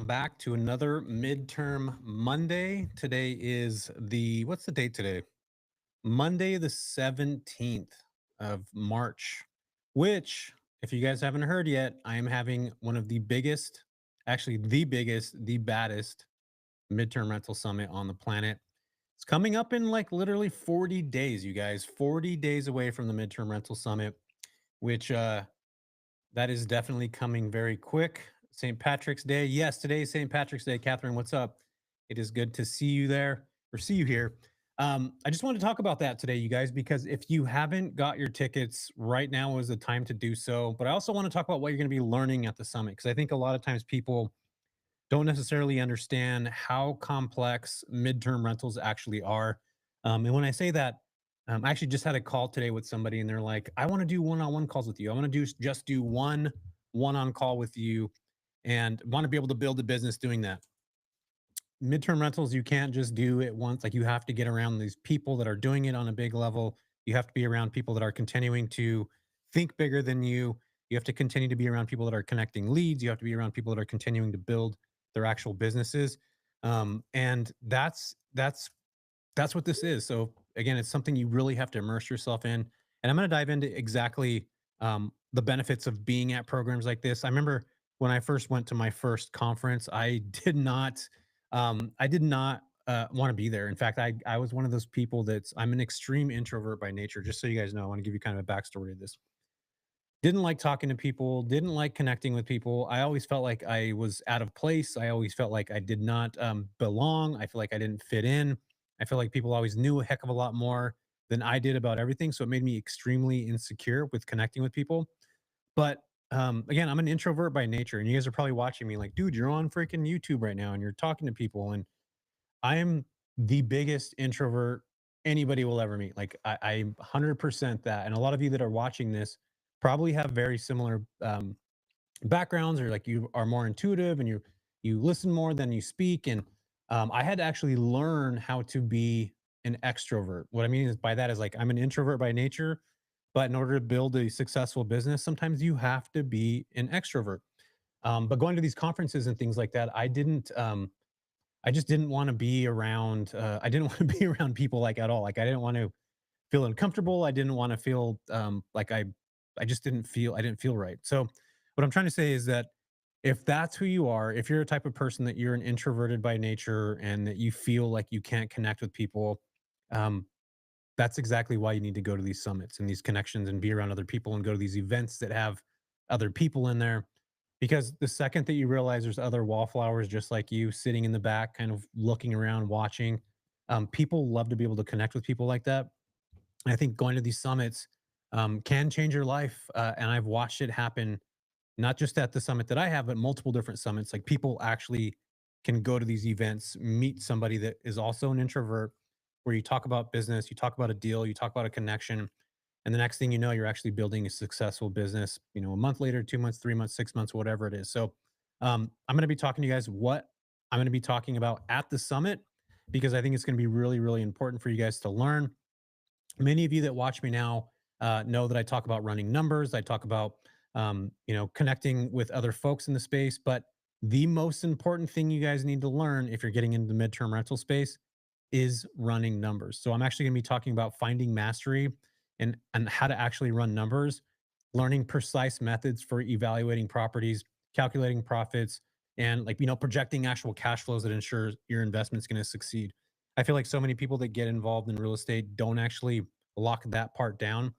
back to another midterm Monday. Today is what's the date today? Monday, the 17th of March, which, if you guys haven't heard yet, I am having one of the biggest, actually, the biggest, the baddest midterm rental summit on the planet. It's coming up in like literally 40 days, you guys, 40 days away from the midterm rental summit, which that is definitely coming very quick. St. Patrick's Day. Yes, today is St. Patrick's Day. Catherine, what's up? It is good to see you there or see you here. I just want to talk about that today, you guys, because if you haven't got your tickets, right now is the time to do so. But I also want to talk about what you're going to be learning at the summit, because I think a lot of times people don't necessarily understand how complex midterm rentals actually are. And when I say that, I actually just had a call today with somebody, and they're like, "I want to do one-on-one calls with you. I want to just do one-on call with you, and want to be able to build a business doing that." Midterm rentals, you can't just do it once. Like, you have to get around these people that are doing it on a big level. You have to be around people that are continuing to think bigger than you. You have to continue to be around people that are connecting leads. You have to be around people that are continuing to build their actual businesses. And that's what this is. So again, it's something you really have to immerse yourself in. And I'm going to dive into exactly the benefits of being at programs like this. I remember when I first went to my first conference, I did not want to be there. In fact, I was one of those people I'm an extreme introvert by nature. Just so you guys know, I want to give you kind of a backstory of this. Didn't like talking to people, didn't like connecting with people. I always felt like I was out of place. I always felt like I did not belong. I feel like I didn't fit in. I feel like people always knew a heck of a lot more than I did about everything. So it made me extremely insecure with connecting with people. But again, I'm an introvert by nature. And you guys are probably watching me like, dude, you're on freaking YouTube right now and you're talking to people. And I am the biggest introvert anybody will ever meet. Like, I'm 100% that. And a lot of you that are watching this probably have very similar backgrounds, or like you are more intuitive and you listen more than you speak. And I had to actually learn how to be an extrovert. What I mean is by that is, like, I'm an introvert by nature, but in order to build a successful business, sometimes you have to be an extrovert. But going to these conferences and things like that, I just didn't want to be around. I didn't want to be around people like at all. Like, I didn't want to feel uncomfortable. I didn't want to feel like I just didn't feel. I didn't feel right. So, what I'm trying to say is that if that's who you are, if you're a type of person that you're an introverted by nature and that you feel like you can't connect with people, um, that's exactly why you need to go to these summits and these connections and be around other people and go to these events that have other people in there. Because the second that you realize there's other wallflowers just like you sitting in the back, kind of looking around, watching, people love to be able to connect with people like that. I think going to these summits can change your life. And I've watched it happen, not just at the summit that I have, but multiple different summits. Like, people actually can go to these events, meet somebody that is also an introvert, where you talk about business, you talk about a deal, you talk about a connection. And the next thing you know, you're actually building a successful business, a month later, 2 months, 3 months, 6 months, whatever it is. So I'm going to be talking to you guys what I'm going to be talking about at the summit, because I think it's going to be really, really important for you guys to learn. Many of you that watch me now know that I talk about running numbers. I talk about connecting with other folks in the space. But the most important thing you guys need to learn if you're getting into the midterm rental space is running numbers. So I'm actually going to be talking about finding mastery and how to actually run numbers, learning precise methods for evaluating properties, calculating profits, and, like, projecting actual cash flows that ensures your investment's going to succeed. I feel like so many people that get involved in real estate don't actually lock that part down.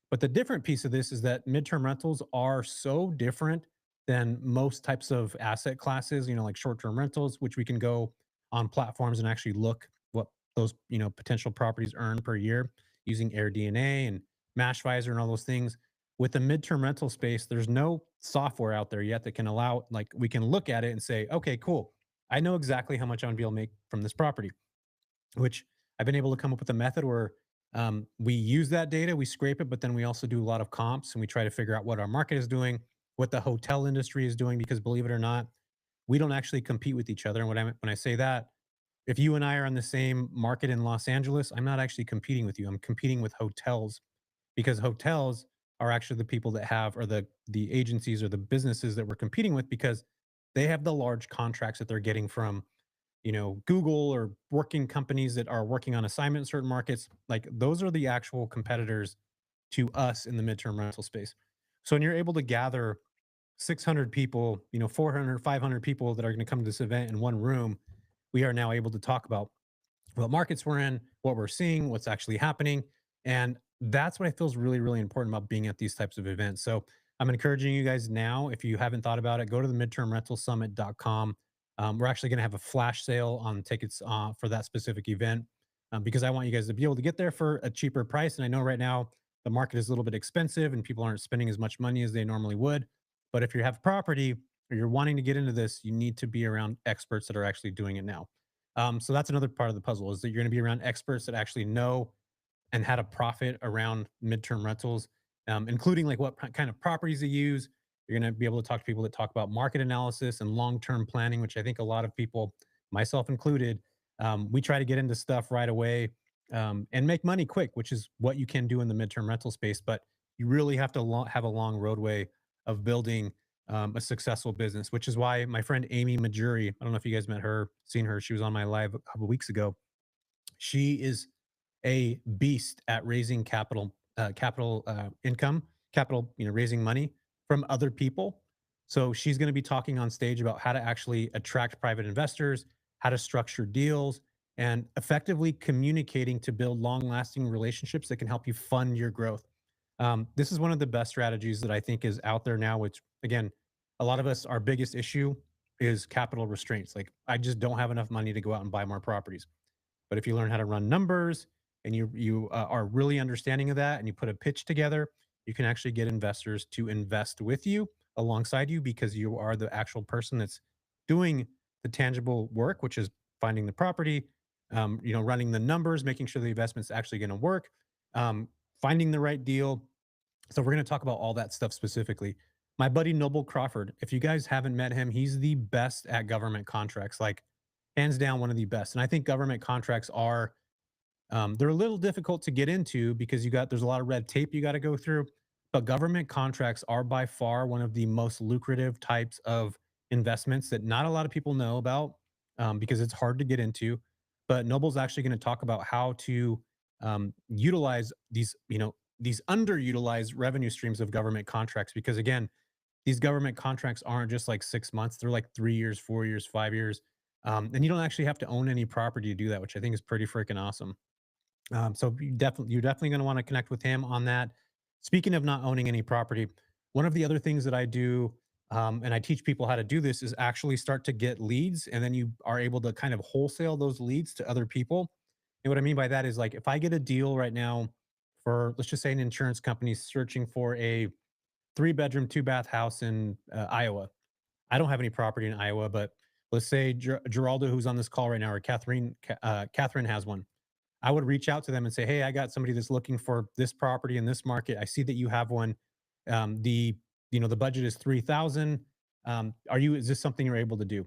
But the different piece of this is that midterm rentals are so different than most types of asset classes, like short-term rentals, which we can go on platforms and actually look what those, potential properties earn per year using AirDNA and Mashvisor and all those things. With the midterm rental space, there's no software out there yet that can allow, like, we can look at it and say, okay, cool. I know exactly how much I'm gonna be able to make from this property, which I've been able to come up with a method where we use that data, we scrape it, but then we also do a lot of comps and we try to figure out what our market is doing, what the hotel industry is doing, because believe it or not, we don't actually compete with each other. And when I say that, if you and I are on the same market in Los Angeles, I'm not actually competing with you. I'm competing with hotels, because hotels are actually the people that have, or the agencies or the businesses that we're competing with, because They have the large contracts that they're getting from, Google or working companies that are working on assignment in certain markets. Like those are the actual competitors to us in the midterm rental space. So when you're able to gather 600 people, 400, 500 people that are going to come to this event in one room, we are now able to talk about what markets we're in, what we're seeing, what's actually happening. And that's what I feel is really, really important about being at these types of events. So I'm encouraging you guys now, if you haven't thought about it, go to the midtermrentalsummit.com. We're actually going to have a flash sale on tickets for that specific event because I want you guys to be able to get there for a cheaper price. And I know right now the market is a little bit expensive and people aren't spending as much money as they normally would. But if you have property or you're wanting to get into this, you need to be around experts that are actually doing it now. So that's another part of the puzzle is that you're going to be around experts that actually know and how to profit around midterm rentals, including like what kind of properties they use. You're going to be able to talk to people that talk about market analysis and long-term planning, which I think a lot of people, myself included, we try to get into stuff right away and make money quick, which is what you can do in the midterm rental space. But you really have to have a long roadway of building a successful business, which is why my friend Amy Marjoury, I don't know if you guys met her, seen her, she was on my live a couple weeks ago. She is a beast at raising income, capital, raising money from other people. So she's going to be talking on stage about how to actually attract private investors, how to structure deals, and effectively communicating to build long lasting relationships that can help you fund your growth. This is one of the best strategies that I think is out there now, which again, a lot of us, our biggest issue is capital restraints. Like, I just don't have enough money to go out and buy more properties. But if you learn how to run numbers and you are really understanding of that and you put a pitch together, you can actually get investors to invest with you alongside you because you are the actual person that's doing the tangible work, which is finding the property, running the numbers, making sure the investment's actually going to work, finding the right deal. So we're going to talk about all that stuff specifically. My buddy Noble Crawford, if you guys haven't met him, he's the best at government contracts, like hands down one of the best. And I think government contracts are they're a little difficult to get into because there's a lot of red tape you got to go through. But government contracts are by far one of the most lucrative types of investments that not a lot of people know about because it's hard to get into. But Noble's actually going to talk about how to utilize these underutilized revenue streams of government contracts because again, these government contracts aren't just like 6 months; they're like 3 years, 4 years, 5 years, and you don't actually have to own any property to do that, which I think is pretty freaking awesome. So you're definitely going to want to connect with him on that. Speaking of not owning any property, one of the other things that I do, and I teach people how to do this, is actually start to get leads, and then you are able to kind of wholesale those leads to other people. And what I mean by that is like if I get a deal right now for let's just say an insurance company searching for a 3 bedroom, 2 bath house in Iowa. I don't have any property in Iowa, but let's say Geraldo, who's on this call right now, or Catherine has one. I would reach out to them and say, "Hey, I got somebody that's looking for this property in this market. I see that you have one. The budget is 3,000. Is this something you're able to do?"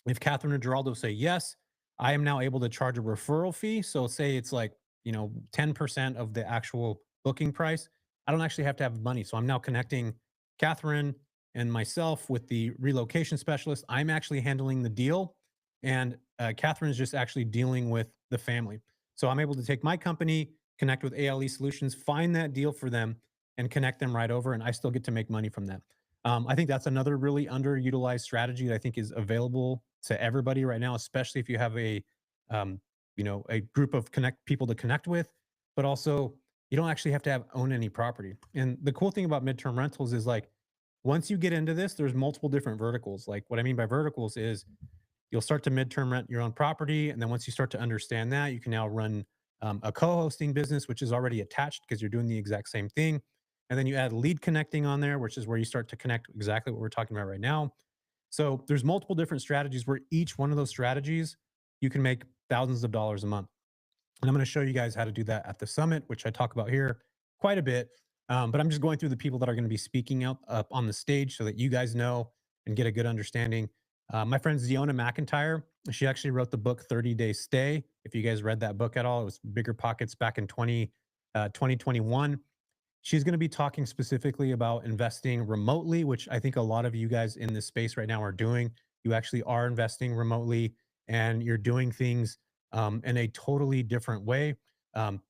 If Catherine or Geraldo say yes, I am now able to charge a referral fee. So say it's like, 10% of the actual booking price. I don't actually have to have money. So I'm now connecting Catherine and myself with the relocation specialist. I'm actually handling the deal. And Catherine is just actually dealing with the family. So I'm able to take my company, connect with ALE Solutions, find that deal for them, and connect them right over. And I still get to make money from that. I think that's another really underutilized strategy that I think is available to everybody right now, especially if you have um, a group of connect people to connect with, but also you don't actually have to own any property. And the cool thing about midterm rentals is like once you get into this, there's multiple different verticals. Like what I mean by verticals is you'll start to midterm rent your own property, and then once you start to understand that, you can now run a co-hosting business, which is already attached because you're doing the exact same thing. And then you add lead connecting on there, which is where you start to connect exactly what we're talking about right now. So there's multiple different strategies where each one of those strategies you can make thousands of dollars a month. And I'm going to show you guys how to do that at the summit, which I talk about here quite a bit. But I'm just going through the people that are going to be speaking up on the stage so that you guys know and get a good understanding. My friend Zianna McIntyre, she actually wrote the book 30 Day Stay. If you guys read that book at all, it was Bigger Pockets back in 2021. She's going to be talking specifically about investing remotely, which I think a lot of you guys in this space right now are doing. You actually are investing remotely and you're doing things in a totally different way. Um,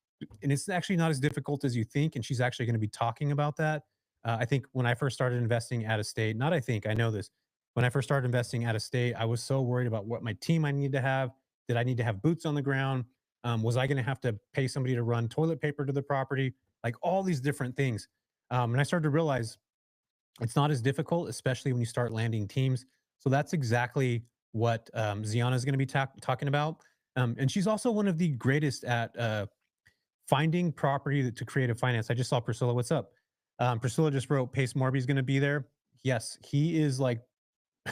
and it's actually not as difficult as you think. And she's actually going to be talking about that. I think when I first started investing out of state, not I think, I know this. When I first started investing out of state, I was so worried about what my team I needed to have. Did I need to have boots on the ground? Was I going to have to pay somebody to run toilet paper to the property? Like all these different things. And I started to realize it's not as difficult, especially when you start landing teams. So that's exactly what Zianna is going to be talking about. And she's also one of the greatest at finding property to creative finance. I just saw Priscilla. What's up? Priscilla just wrote Pace Morby is going to be there. Yes, he is like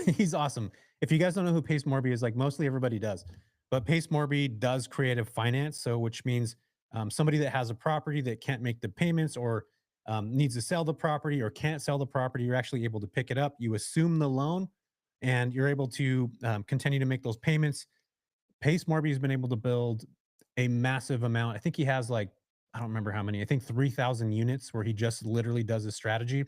he's awesome. If you guys don't know who Pace Morby is, like mostly everybody does, but Pace Morby does creative finance. So, which means somebody that has a property that can't make the payments or needs to sell the property or can't sell the property, you're actually able to pick it up. You assume the loan and you're able to continue to make those payments. Pace Morby has been able to build a massive amount. I think he has like, I don't remember how many, I think 3,000 units where he just literally does a strategy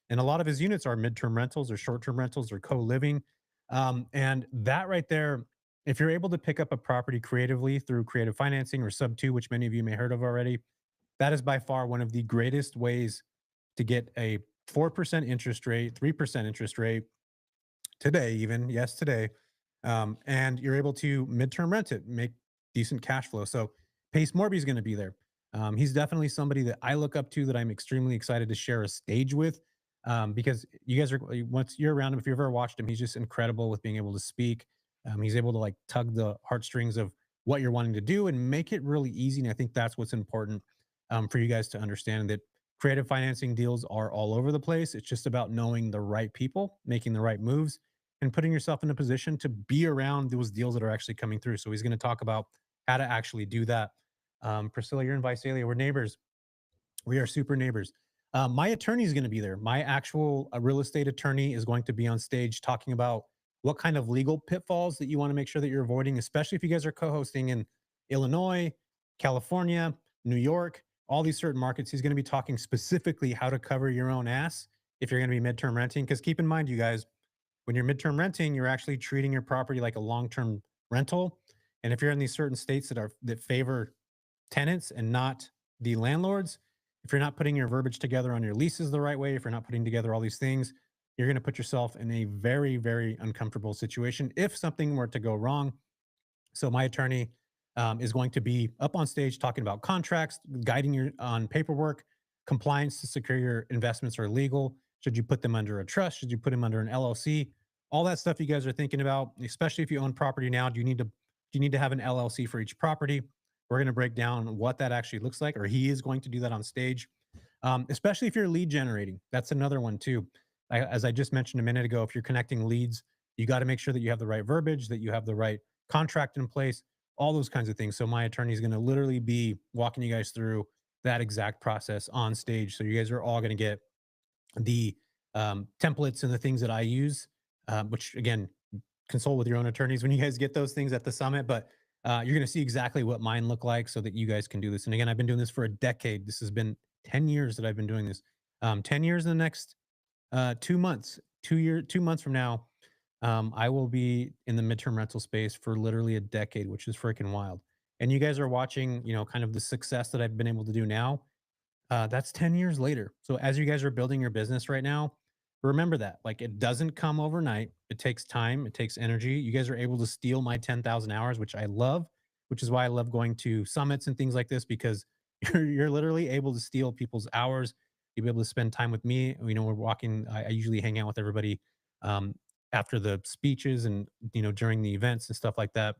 and a lot of his units are midterm rentals or short-term rentals or co-living. And that right there, if you're able to pick up a property creatively through creative financing or sub two, which many of you may heard of already, that is by far one of the greatest ways to get a 4% interest rate, 3% interest rate today, even yes, today, and you're able to midterm rent it, make decent cash flow. So Pace Morby is going to be there. He's definitely somebody that I look up to that I'm extremely excited to share a stage with because you guys are once you're around him, if you've ever watched him, he's just incredible with being able to speak. He's able to like tug the heartstrings of what you're wanting to do and make it really easy. And I think that's what's important for you guys to understand that creative financing deals are all over the place. It's just about knowing the right people, making the right moves, and putting yourself in a position to be around those deals that are actually coming through. So he's going to talk about how to actually do that. Priscilla, you're in Visalia. We're neighbors. We are super neighbors. My attorney is going to be there. My actual real estate attorney is going to be on stage talking about what kind of legal pitfalls that you want to make sure that you're avoiding, especially if you guys are co-hosting in Illinois, California, New York, all these certain markets. He's going to be talking specifically how to cover your own ass if you're going to be midterm renting. Because keep in mind, you guys, when you're midterm renting, you're actually treating your property like a long-term rental. And if you're in these certain states that favor tenants and not the landlords, if you're not putting your verbiage together on your leases the right way, if you're not putting together all these things, you're going to put yourself in a very, very uncomfortable situation if something were to go wrong. So my attorney is going to be up on stage talking about contracts, guiding you on paperwork, compliance to secure your investments are legal. Should you put them under a trust? Should you put them under an LLC? All that stuff you guys are thinking about, especially if you own property now. Do you need to have an LLC for each property? We're going to break down what that actually looks like, or he is going to do that on stage. Especially if you're lead generating. That's another one too. As I just mentioned a minute ago, if you're connecting leads, you got to make sure that you have the right verbiage, that you have the right contract in place, all those kinds of things. So my attorney is going to literally be walking you guys through that exact process on stage. So you guys are all going to get the templates and the things that I use, which again, consult with your own attorneys when you guys get those things at the summit. But you're going to see exactly what mine look like so that you guys can do this. And again, I've been doing this for a decade. This has been 10 years that I've been doing this. 10 years in the next 2 months, 2 months from now, I will be in the midterm rental space for literally a decade, which is freaking wild. And you guys are watching, kind of the success that I've been able to do now. That's 10 years later. So as you guys are building your business right now, remember that. Like it doesn't come overnight. It takes time, it takes energy. You guys are able to steal my 10,000 hours, which I love, which is why I love going to summits and things like this because you're literally able to steal people's hours. You'll be able to spend time with me. We're walking. I usually hang out with everybody um, after the speeches and during the events and stuff like that.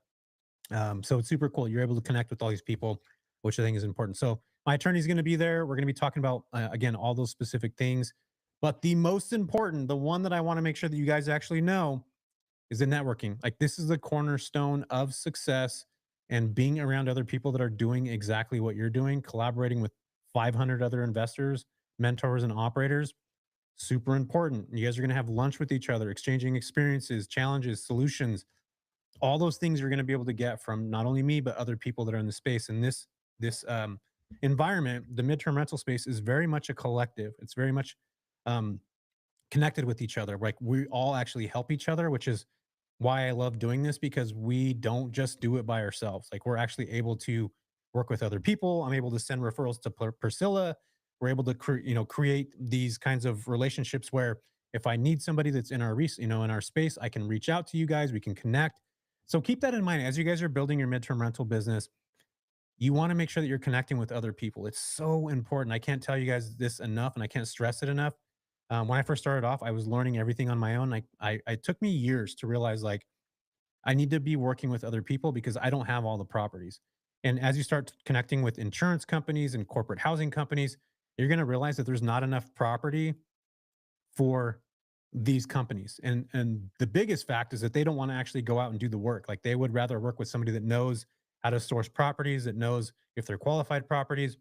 So it's super cool. You're able to connect with all these people, which I think is important. So my attorney's going to be there. We're going to be talking about again all those specific things. But the most important, the one that I want to make sure that you guys actually know, is the networking. Like this is the cornerstone of success and being around other people that are doing exactly what you're doing, collaborating with 500 other investors, mentors, and operators. Super important. You guys are going to have lunch with each other, exchanging experiences, challenges, solutions, all those things you're going to be able to get from not only me but other people that are in the space. And this environment, the midterm rental space is very much a collective. It's very much um, connected with each other. Like we all actually help each other, which is why I love doing this because we don't just do it by ourselves. Like we're actually able to work with other people. I'm able to send referrals to Priscilla. We're able to create these kinds of relationships where if I need somebody that's in our in our space, I can reach out to you guys. We can connect. So keep that in mind as you guys are building your midterm rental business. You want to make sure that you're connecting with other people. It's so important. I can't tell you guys this enough, and I can't stress it enough. When I first started off, I was learning everything on my own. It took me years to realize like I need to be working with other people because I don't have all the properties. And as you start connecting with insurance companies and corporate housing companies, you're going to realize that there's not enough property for these companies. And the biggest fact is that they don't want to actually go out and do the work. Like they would rather work with somebody that knows how to source properties, that knows if they're qualified properties,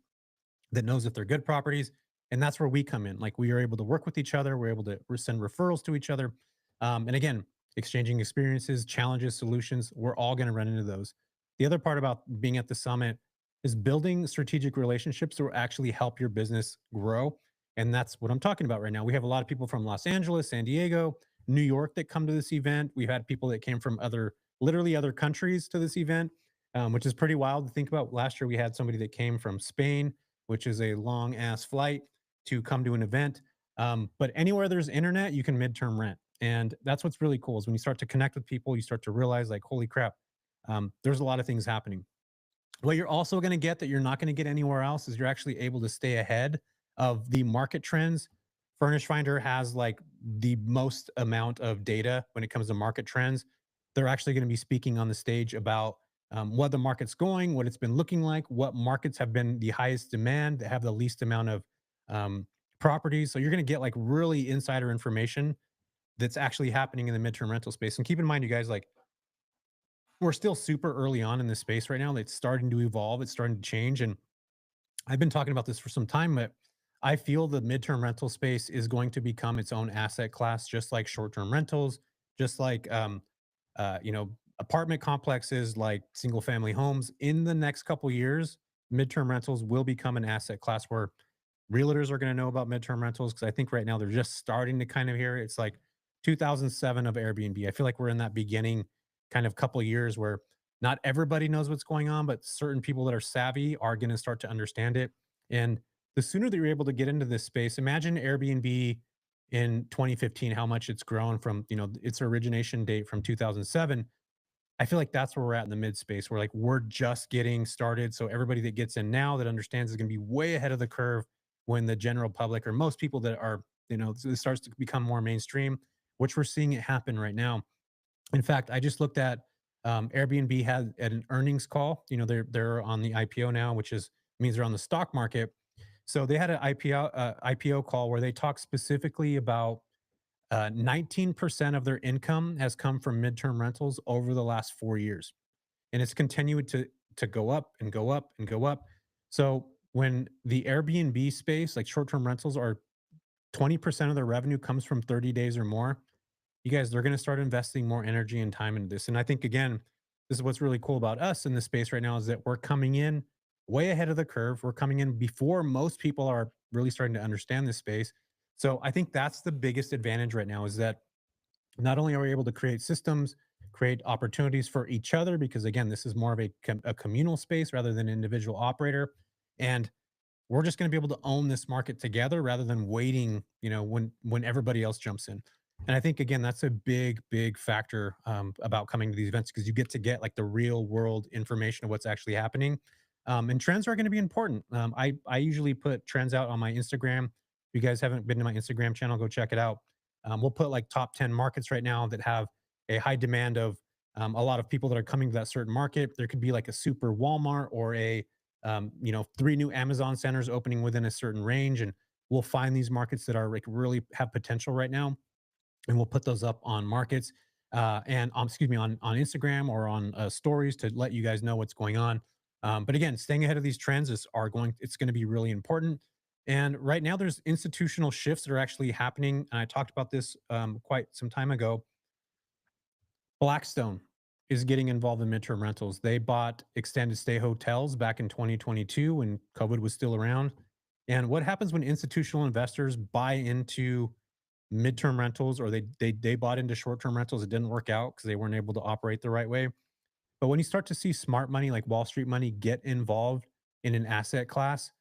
that knows if they're good properties. And that's where we come in. Like we are able to work with each other. We're able to send referrals to each other. And again, exchanging experiences, challenges, solutions. We're all going to run into those. The other part about being at the summit is building strategic relationships that will actually help your business grow. And that's what I'm talking about right now. We have a lot of people from Los Angeles, San Diego, New York that come to this event. We've had people that came from literally other countries to this event, which is pretty wild to think about. Last year, we had somebody that came from Spain, which is a long ass flight to come to an event. But anywhere there's internet, you can midterm rent. And that's what's really cool is when you start to connect with people, you start to realize like, holy crap, there's a lot of things happening. What you're also going to get that you're not going to get anywhere else is you're actually able to stay ahead of the market trends. Furnish Finder has like the most amount of data when it comes to market trends. They're actually going to be speaking on the stage about what the market's going, what it's been looking like, what markets have been the highest demand, that have the least amount of um, properties. So you're going to get like really insider information that's actually happening in the midterm rental space. And keep in mind, you guys, like we're still super early on in this space right now. It's starting to evolve. It's starting to change. And I've been talking about this for some time, but I feel the midterm rental space is going to become its own asset class, just like short-term rentals, just like apartment complexes, like single-family homes. In the next couple years, midterm rentals will become an asset class where realtors are going to know about midterm rentals because I think right now they're just starting to kind of hear it. It's like 2007 of Airbnb. I feel like we're in that beginning kind of couple years where not everybody knows what's going on, but certain people that are savvy are going to start to understand it. And the sooner that you're able to get into this space, imagine Airbnb in 2015, how much it's grown from, its origination date from 2007. I feel like that's where we're at in the mid space. We're like, we're just getting started. So everybody that gets in now that understands is going to be way ahead of the curve when the general public or most people that are, it starts to become more mainstream, which we're seeing it happen right now. In fact, I just looked at Airbnb had an earnings call. They're on the IPO now, which is means they're on the stock market. So they had an IPO call where they talked specifically about 19% of their income has come from midterm rentals over the last 4 years, and it's continued to go up and go up and go up. So when the Airbnb space, like short-term rentals, are 20% of their revenue comes from 30 days or more, you guys, they're going to start investing more energy and time into this. And I think again, this is what's really cool about us in this space right now is that we're coming in way ahead of the curve. We're coming in before most people are really starting to understand this space. So I think that's the biggest advantage right now is that not only are we able to create systems, create opportunities for each other, because again, this is more of a communal space rather than individual operator. And we're just going to be able to own this market together rather than waiting, when everybody else jumps in. And I think again, that's a big factor about coming to these events because you get to get like the real world information of what's actually happening. And trends are going to be important. I usually put trends out on my Instagram. If you guys haven't been to my Instagram channel, go check it out. We'll put like top 10 markets right now that have a high demand of a lot of people that are coming to that certain market. There could be like a super Walmart or three new Amazon centers opening within a certain range. And we'll find these markets that are like really have potential right now. And we'll put those up on markets and excuse me, on Instagram or on stories to let you guys know what's going on. But again, staying ahead of these trends it's going to be really important. And right now there's institutional shifts that are actually happening. And I talked about this quite some time ago. Blackstone. is getting involved in midterm rentals. They bought extended stay hotels back in 2022 when COVID was still around. And what happens when institutional investors buy into midterm rentals, or they bought into short-term rentals? It didn't work out because they weren't able to operate the right way. But when you start to see smart money like Wall Street money get involved in an asset class,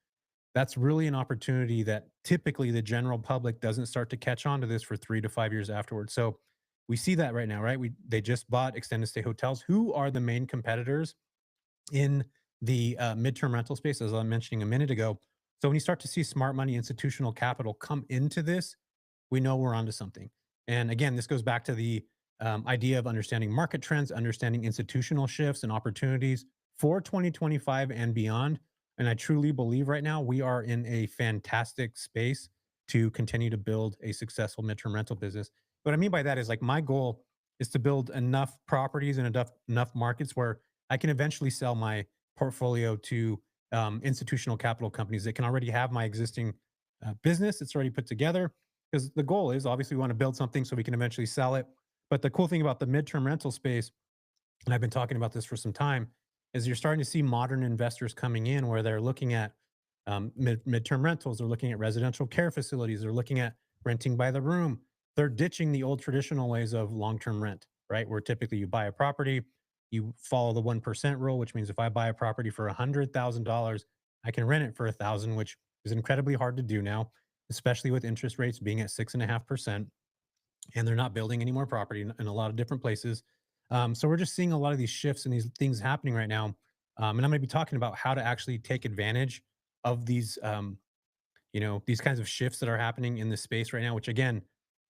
that's really an opportunity that typically the general public doesn't start to catch on to this for 3 to 5 years afterwards. So we see that right now, right? They just bought extended stay hotels. Who are the main competitors in the midterm rental space, as I was mentioning a minute ago? So when you start to see smart money, institutional capital come into this, we know we're onto something. And again, this goes back to the idea of understanding market trends, understanding institutional shifts and opportunities for 2025 and beyond. And I truly believe right now we are in a fantastic space to continue to build a successful midterm rental business. What I mean by that is like my goal is to build enough properties and enough markets where I can eventually sell my portfolio to institutional capital companies that can already have my existing business. It's already put together, because the goal is obviously we want to build something so we can eventually sell it. But the cool thing about the midterm rental space, and I've been talking about this for some time, is you're starting to see modern investors coming in where they're looking at midterm rentals, they're looking at residential care facilities, they're looking at renting by the room. They're ditching the old traditional ways of long term rent, right? Where typically you buy a property, you follow the 1% rule, which means if I buy a property for $100,000, I can rent it for 1,000, which is incredibly hard to do now, especially with interest rates being at 6.5%, and they're not building any more property in a lot of different places. So we're just seeing a lot of these shifts and these things happening right now. And I'm going to be talking about how to actually take advantage of these, these kinds of shifts that are happening in this space right now. Which again,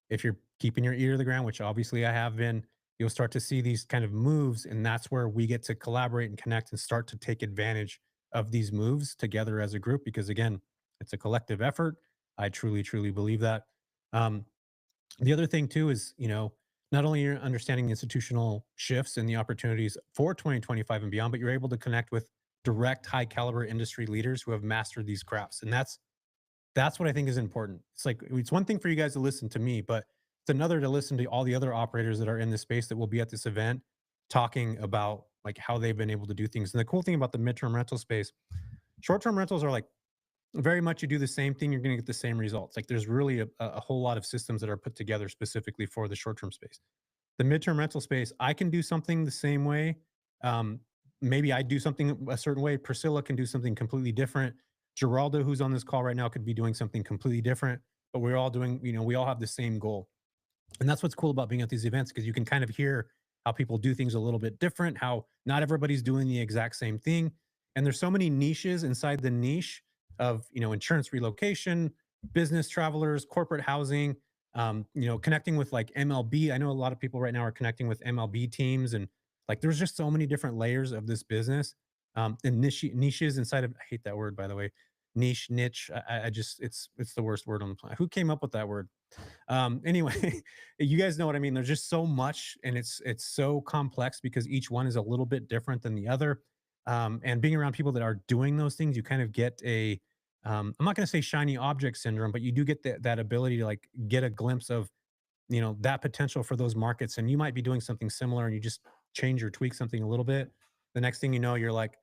if you're keeping your ear to the ground, which obviously I have been, you'll start to see these kind of moves, and that's where we get to collaborate and connect and start to take advantage of these moves together as a group. Because again, it's a collective effort. I truly, truly believe that. Um, the other thing too is, not only you're understanding the institutional shifts and the opportunities for 2025 and beyond, but you're able to connect with direct high caliber industry leaders who have mastered these crafts. And that's what I think is important. It's like it's one thing for you guys to listen to me, but it's another to listen to all the other operators that are in this space that will be at this event talking about like how they've been able to do things. And the cool thing about the midterm rental space, short-term rentals are like very much you do the same thing, you're going to get the same results. Like there's really a whole lot of systems that are put together specifically for the short-term space. The midterm rental space, I can do something the same way. Um, Maybe I do something a certain way. Priscilla can do something completely different. Geraldo, who's on this call right now, could be doing something completely different. But we're all doing, we all have the same goal. And that's what's cool about being at these events, because you can kind of hear how people do things a little bit different, how not everybody's doing the exact same thing. And there's so many niches inside the niche of, insurance relocation, business travelers, corporate housing, connecting with like MLB. I know a lot of people right now are connecting with MLB teams, and like there's just so many different layers of this business, and niches inside of, I hate that word, by the way, niche. I just, it's the worst word on the planet. Who came up with that word? Anyway, you guys know what I mean. There's just so much, and it's so complex because each one is a little bit different than the other. And being around people that are doing those things, you kind of get a I'm not going to say shiny object syndrome, but you do get that ability to like get a glimpse of that potential for those markets. And you might be doing something similar, and you just change or tweak something a little bit. The next thing you know, you're like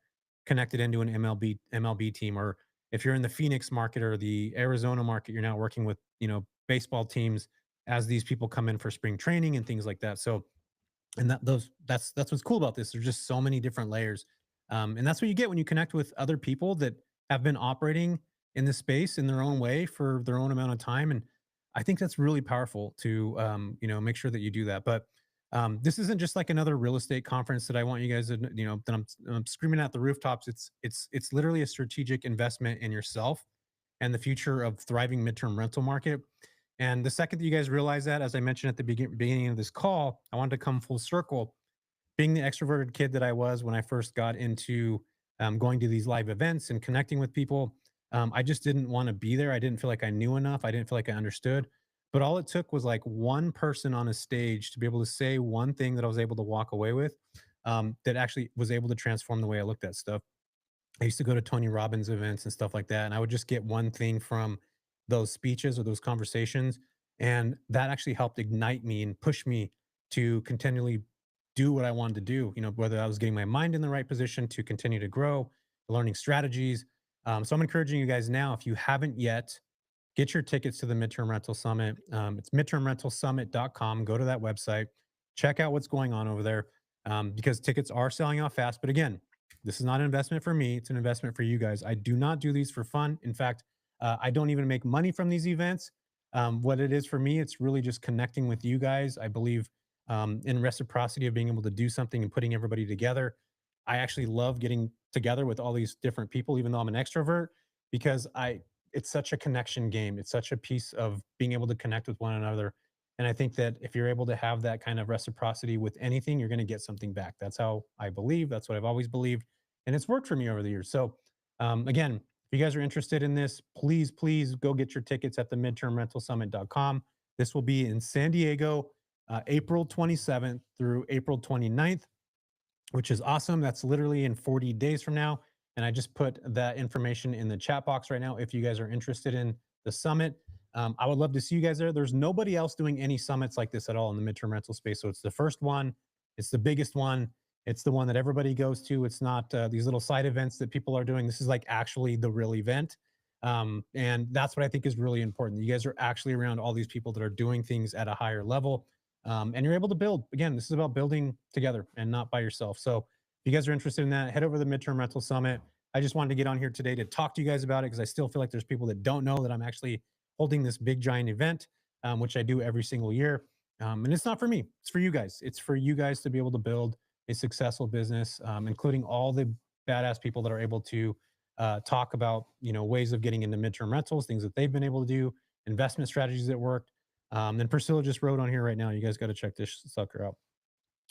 connected into an MLB team, or if you're in the Phoenix market or the Arizona market, you're now working with baseball teams as these people come in for spring training and things like that. So, and that's what's cool about this. There's just so many different layers, and that's what you get when you connect with other people that have been operating in this space in their own way for their own amount of time. And I think that's really powerful to make sure that you do that. But this isn't just like another real estate conference that I want you guys to that I'm screaming at the rooftops. It's literally a strategic investment in yourself and the future of thriving midterm rental market. And the second that you guys realize that, as I mentioned at the beginning of this call, I wanted to come full circle. Being the extroverted kid that I was when I first got into going to these live events and connecting with people, I just didn't want to be there. I didn't feel like I knew enough. I didn't feel like I understood. But all it took was like one person on a stage to be able to say one thing that I was able to walk away with, that actually was able to transform the way I looked at stuff. I used to go to Tony Robbins events and stuff like that, and I would just get one thing from those speeches or those conversations, and that actually helped ignite me and push me to continually do what I wanted to do, whether I was getting my mind in the right position to continue to grow, learning strategies. So I'm encouraging you guys now, if you haven't yet, get your tickets to the Midterm Rental Summit. It's midtermrentalsummit.com. Go to that website, check out what's going on over there, because tickets are selling out fast. But again, this is not an investment for me, it's an investment for you guys. I do not do these for fun. In fact, I don't even make money from these events. What it is for me, it's really just connecting with you guys. I believe in reciprocity of being able to do something and putting everybody together. I actually love getting together with all these different people, even though I'm an extrovert, because it's such a connection game. It's such a piece of being able to connect with one another. And I think that if you're able to have that kind of reciprocity with anything, you're going to get something back. That's how I believe. That's what I've always believed. And it's worked for me over the years. So, again, if you guys are interested in this, please, please go get your tickets at the midtermrentalsummit.com. This will be in San Diego, April 27th through April 29th, which is awesome. That's literally in 40 days from now. And I just put that information in the chat box right now if you guys are interested in the summit. I would love to see you guys there. There's nobody else doing any summits like this at all in the midterm rental space. So it's the first one, it's the biggest one, it's the one that everybody goes to. It's not these little side events that people are doing. This is like actually the real event. And that's what I think is really important. You guys are actually around all these people that are doing things at a higher level. And you're able to build. Again, this is about building together and not by yourself. So if you guys are interested in that, head over to the Midterm Rental Summit. I just wanted to get on here today to talk to you guys about it because I still feel like there's people that don't know that I'm actually holding this big giant event, which I do every single year. And it's not for me; it's for you guys. It's for you guys to be able to build a successful business, including all the badass people that are able to talk about ways of getting into midterm rentals, things that they've been able to do, investment strategies that worked. And Priscilla just wrote on here right now. You guys got to check this sucker out.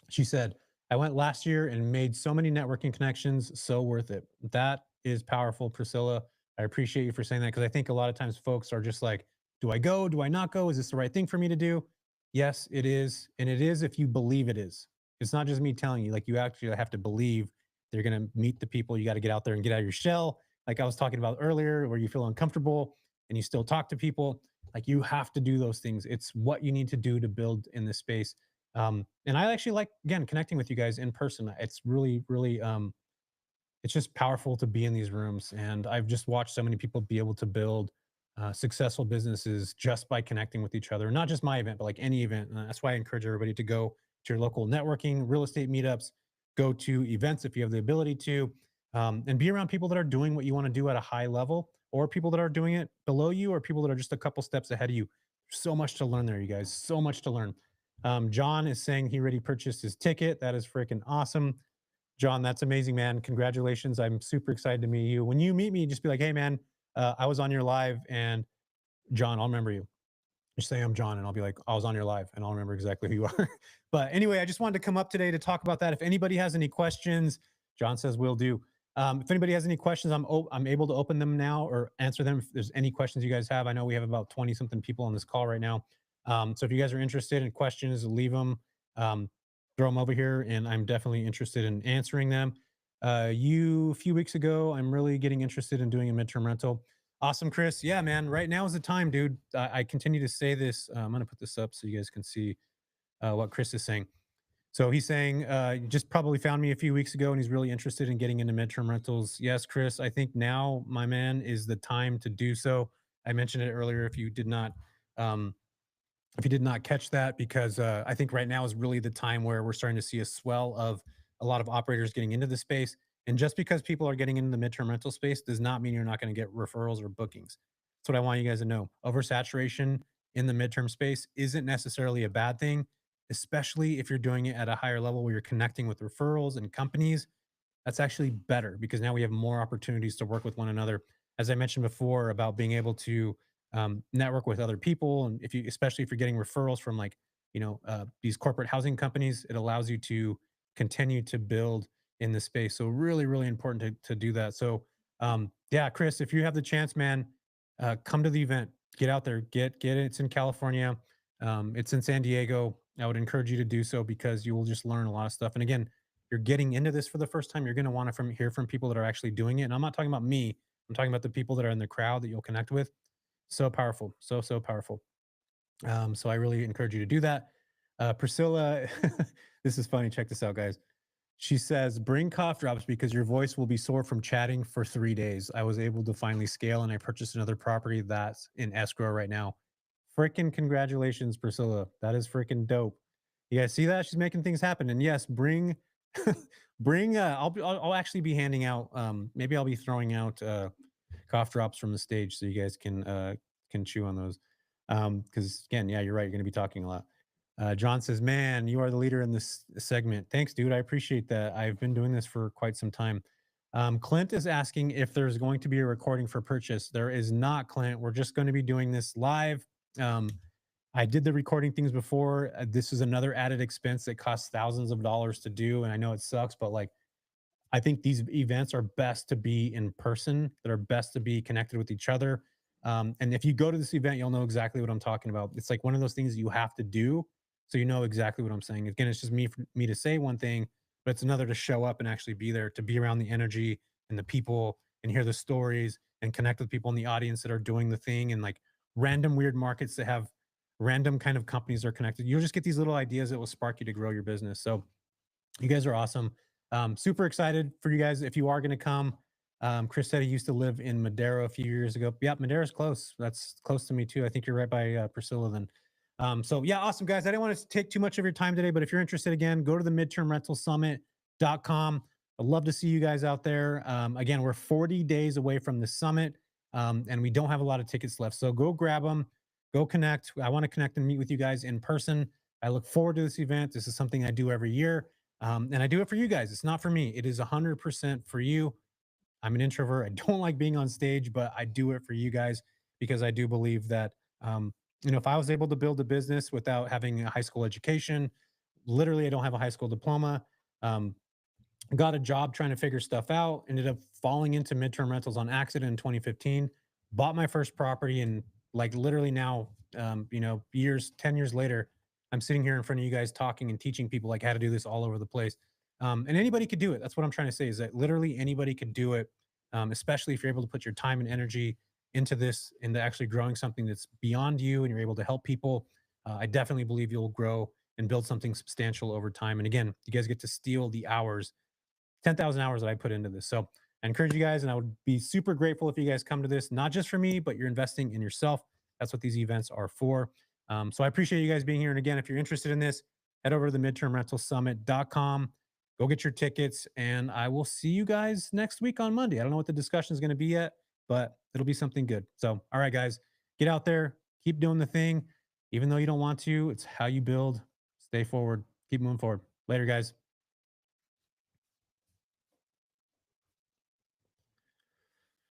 She said, I went last year and made so many networking connections, so worth it. That is powerful, Priscilla. I appreciate you for saying that because I think a lot of times folks are just like, do I go? Do I not go? Is this the right thing for me to do? Yes, it is. And it is if you believe it is. It's not just me telling you, like, you actually have to believe they're going to meet the people. You got to get out there and get out of your shell. Like I was talking about earlier, where you feel uncomfortable and you still talk to people. Like you have to do those things. It's what you need to do to build in this space. And I actually like, again, connecting with you guys in person. It's really, really, it's just powerful to be in these rooms. And I've just watched so many people be able to build successful businesses just by connecting with each other. Not just my event, but like any event. And that's why I encourage everybody to go to your local networking, real estate meetups, go to events if you have the ability to, and be around people that are doing what you want to do at a high level, or people that are doing it below you, or people that are just a couple steps ahead of you. So much to learn there, you guys. So much to learn. John is saying he already purchased his ticket. That is freaking awesome. John, that's amazing, man. Congratulations. I'm super excited to meet you. When you meet me, just be like, hey, man, I was on your live and John, I'll remember you. Just say I'm John and I'll be like, I was on your live and I'll remember exactly who you are. But anyway, I just wanted to come up today to talk about that. If anybody has any questions, John says will do. If anybody has any questions, I'm able to open them now or answer them if there's any questions you guys have. I know we have about 20 something people on this call right now. So if you guys are interested in questions, leave them, throw them over here, and I'm definitely interested in answering them. A few weeks ago, I'm really getting interested in doing a midterm rental. Awesome, Chris. Yeah, man. Right now is the time, dude. I continue to say this. I'm going to put this up so you guys can see what Chris is saying. So he's saying, just probably found me a few weeks ago and he's really interested in getting into midterm rentals. Yes, Chris, I think now, my man, is the time to do so. I mentioned it earlier. Um, if you did not catch that, because I think right now is really the time where we're starting to see a swell of a lot of operators getting into the space. And just because people are getting into the midterm rental space does not mean you're not going to get referrals or bookings. That's what I want you guys to know. Oversaturation in the midterm space isn't necessarily a bad thing, especially if you're doing it at a higher level where you're connecting with referrals and companies. That's actually better because now we have more opportunities to work with one another. As I mentioned before about being able to network with other people, and if you, especially if you're getting referrals from like these corporate housing companies, it allows you to continue to build in the space. So really, really important to do that. So yeah, Chris, if you have the chance, man, come to the event. Get out there. Get it. It's in California. It's in San Diego. I would encourage you to do so because you will just learn a lot of stuff. And again, you're getting into this for the first time. You're going to want to hear from people that are actually doing it. And I'm not talking about me. I'm talking about the people that are in the crowd that you'll connect with. So powerful. So powerful. So I really encourage you to do that. Priscilla, This is funny. Check this out, guys. She says, bring cough drops because your voice will be sore from chatting for 3 days. I was able to finally scale and I purchased another property that's in escrow right now. Freaking congratulations, Priscilla. That is freaking dope. You guys see that? She's making things happen. And yes, bring, bring, I'll actually be handing out, maybe I'll be throwing out, cough drops from the stage so you guys can chew on those. Because again, yeah, you're right. You're going to be talking a lot. John says, "Man, you are the leader in this segment." Thanks, dude. I appreciate that. I've been doing this for quite some time. Clint is asking if there's going to be a recording for purchase. There is not, Clint. We're just going to be doing this live. Um, I did the recording things before. This is another added expense that costs thousands of dollars to do, and I know it sucks, but like I think these events are best to be in person. They're best to be connected with each other. And if you go to this event, you'll know exactly what I'm talking about. It's like one of those things you have to do, so you know exactly what I'm saying. Again, it's just me for me to say one thing, but it's another to show up and actually be there, to be around the energy and the people and hear the stories and connect with people in the audience that are doing the thing and like random weird markets that have random kind of companies that are connected. You'll just get these little ideas that will spark you to grow your business. So you guys are awesome. Super excited for you guys if you are going to come. Chris said he used to live in Madera a few years ago. Yeah, Madera's close. That's close to me too. I think you're right by Priscilla then. So yeah, awesome guys. I didn't want to take too much of your time today, but if you're interested again, go to the midtermrentalsummit.com. I'd love to see you guys out there. Again, we're 40 days away from the summit, and we don't have a lot of tickets left. So go grab them, go connect. I want to connect and meet with you guys in person. I look forward to this event. This is something I do every year. And I do it for you guys. It's not for me. It is 100% for you. I'm an introvert. I don't like being on stage, but I do it for you guys because I do believe that, if I was able to build a business without having a high school education, literally, I don't have a high school diploma. Um, got a job trying to figure stuff out, ended up falling into midterm rentals on accident in 2015, bought my first property, and like literally now, years, 10 years later, I'm sitting here in front of you guys talking and teaching people like how to do this all over the place. And anybody could do it. That's what I'm trying to say, is that literally anybody could do it, especially if you're able to put your time and energy into this, into actually growing something that's beyond you and you're able to help people. I definitely believe you'll grow and build something substantial over time. And again, you guys get to steal the hours, 10,000 hours that I put into this. So I encourage you guys, and I would be super grateful if you guys come to this, not just for me, but you're investing in yourself. That's what these events are for. So I appreciate you guys being here. And again, if you're interested in this, head over to the midtermrentalsummit.com. Go get your tickets, and I will see you guys next week on Monday. I don't know what the discussion is going to be yet, but it'll be something good. So, all right, guys, get out there, keep doing the thing. Even though you don't want to, it's how you build. Stay forward, keep moving forward. Later, guys.